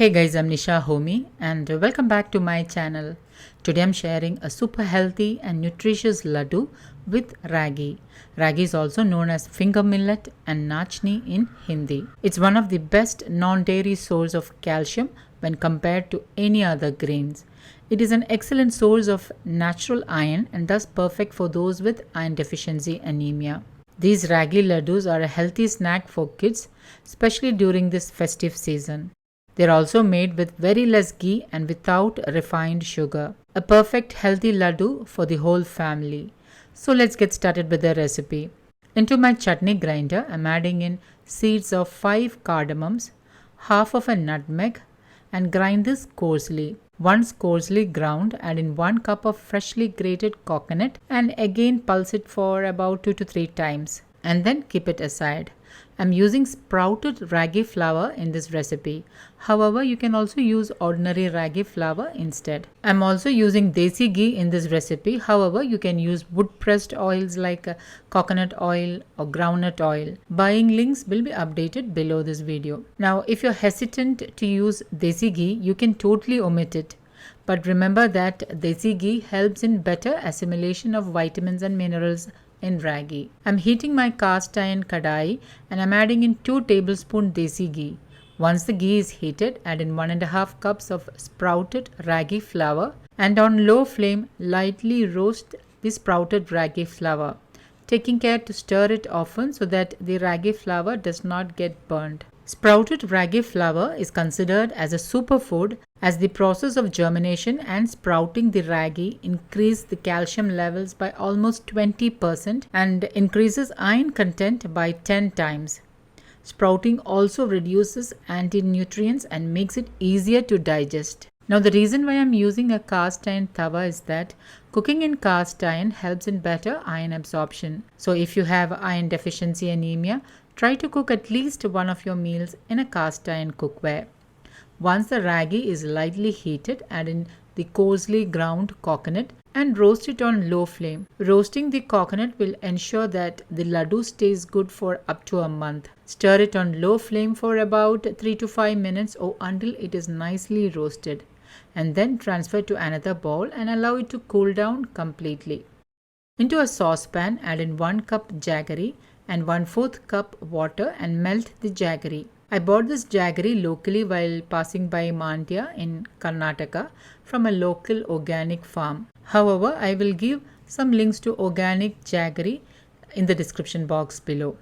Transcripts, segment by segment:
Hey guys, I'm Nisha Homi and welcome back to my channel. Today I'm sharing a super healthy and nutritious laddu with ragi. Ragi is also known as finger millet and nachni in Hindi. It's one of the best non-dairy source of calcium when compared to any other grains. It is an excellent source of natural iron and thus perfect for those with iron deficiency anemia. These ragi laddus are a healthy snack for kids, especially during this festive season. They are also made with very less ghee and without refined sugar. A perfect healthy laddu for the whole family. So let's get started with the recipe. Into my chutney grinder, I'm adding in seeds of 5 cardamoms, half of a nutmeg, and grind this coarsely. Once coarsely ground, add in 1 cup of freshly grated coconut and again pulse it for about 2 to 3 times and then keep it aside. I'm using sprouted ragi flour in this recipe. However, you can also use ordinary ragi flour instead. I'm also using desi ghee in this recipe. However, you can use wood pressed oils like coconut oil or groundnut oil. Buying links will be updated below this video. Now, if you're hesitant to use desi ghee, you can totally omit it. But remember that desi ghee helps in better assimilation of vitamins and minerals in ragi. I'm heating my cast iron kadai and I'm adding in 2 tablespoons desi ghee. Once the ghee is heated, add in 1.5 cups of sprouted ragi flour and on low flame lightly roast the sprouted ragi flour, taking care to stir it often so that the ragi flour does not get burnt. Sprouted ragi flour is considered as a superfood as the process of germination and sprouting the ragi increase the calcium levels by almost 20% and increases iron content by 10 times. Sprouting also reduces anti-nutrients and makes it easier to digest. Now the reason why I'm using a cast iron tawa is that cooking in cast iron helps in better iron absorption. So if you have iron deficiency anemia, try to cook at least one of your meals in a cast iron cookware. Once the ragi is lightly heated, add in the coarsely ground coconut and roast it on low flame. Roasting the coconut will ensure that the laddu stays good for up to a month. Stir it on low flame for about 3 to 5 minutes or until it is nicely roasted, and then transfer to another bowl and allow it to cool down completely. Into a saucepan, add in 1 cup jaggery and 1/4 cup water and melt the jaggery. I bought this jaggery locally while passing by Mandya in Karnataka from a local organic farm. However, I will give some links to organic jaggery in the description box below.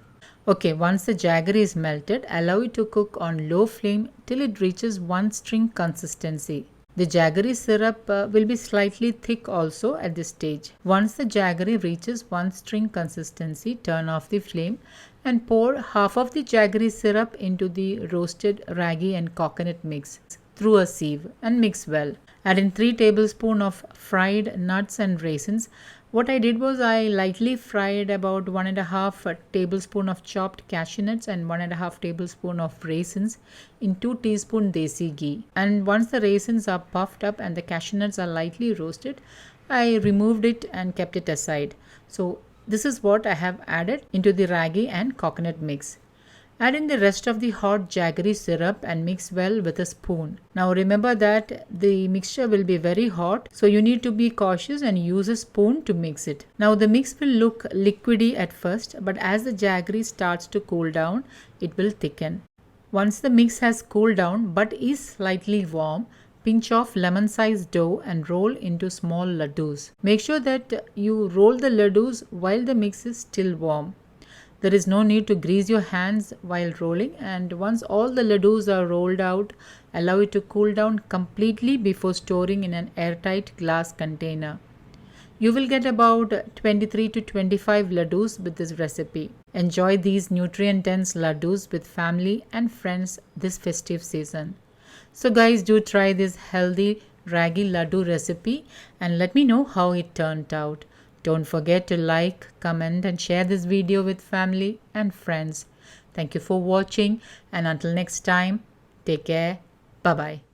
Okay, once the jaggery is melted, allow it to cook on low flame till it reaches 1 string consistency. The jaggery syrup will be slightly thick also at this stage. Once the jaggery reaches 1 string consistency, turn off the flame and pour half of the jaggery syrup into the roasted ragi and coconut mix through a sieve and mix well. Add in 3 tablespoons of fried nuts and raisins. What I did was I lightly fried about 1.5 tablespoon of chopped cashew nuts and 1.5 tablespoon of raisins in 2 teaspoon desi ghee. And once the raisins are puffed up and the cashew nuts are lightly roasted, I removed it and kept it aside. So this is what I have added into the ragi and coconut mix. Add in the rest of the hot jaggery syrup and mix well with a spoon. Now remember that the mixture will be very hot, so you need to be cautious and use a spoon to mix it. Now the mix will look liquidy at first, but as the jaggery starts to cool down, it will thicken. Once the mix has cooled down but is slightly warm, pinch off lemon-sized dough and roll into small laddus. Make sure that you roll the laddus while the mix is still warm. There is no need to grease your hands while rolling, and once all the laddus are rolled out, allow it to cool down completely before storing in an airtight glass container. You will get about 23 to 25 laddus with this recipe. Enjoy these nutrient-dense laddus with family and friends this festive season. So guys, do try this healthy ragi laddu recipe and let me know how it turned out. Don't forget to like, comment and share this video with family and friends. Thank you for watching and until next time, take care. Bye-bye.